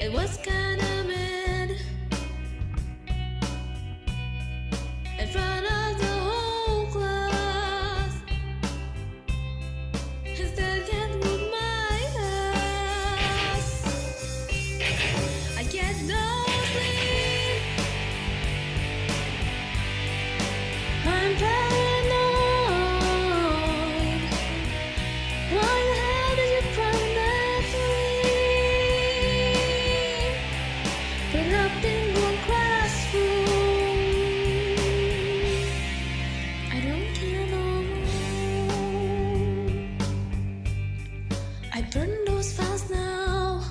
It was kinda mad in front of the whole class. Instead, can't move my ass. I get no sleep. I'm paranoid. Why the hell did you come that way? Put up in one classroom. I don't care no more. I burn those files now.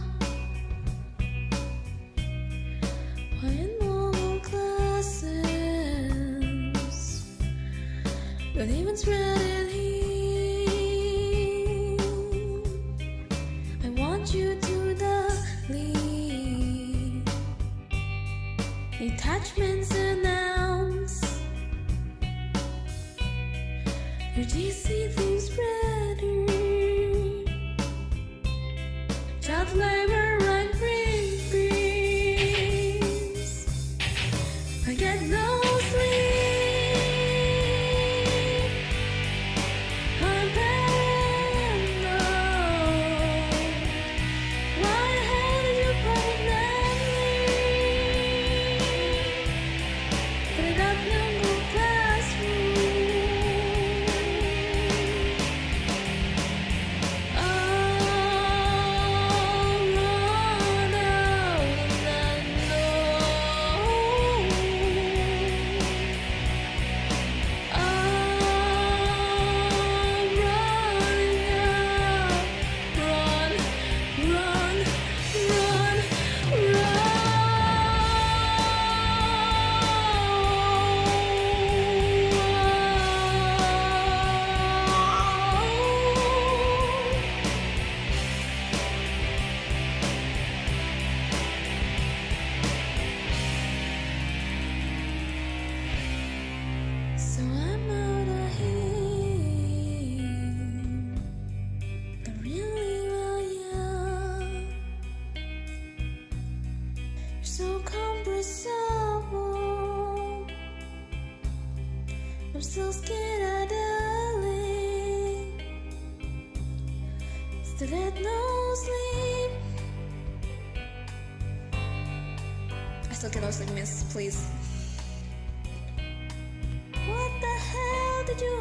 Why in normal classes don't even spread it here? I want you to delete attachments and nouns. Your DC things spreader. Child labor and freeze. I get no sleep. I'm paranoid. Why the hell did you put it that way? Put it up in the classroom. Oh, run out and so I'm out of here. But really, well, yeah. You're so cumbersome. I'm still scared of darling. Still had no sleep. I still get no sleep, miss. Please. What the hell did you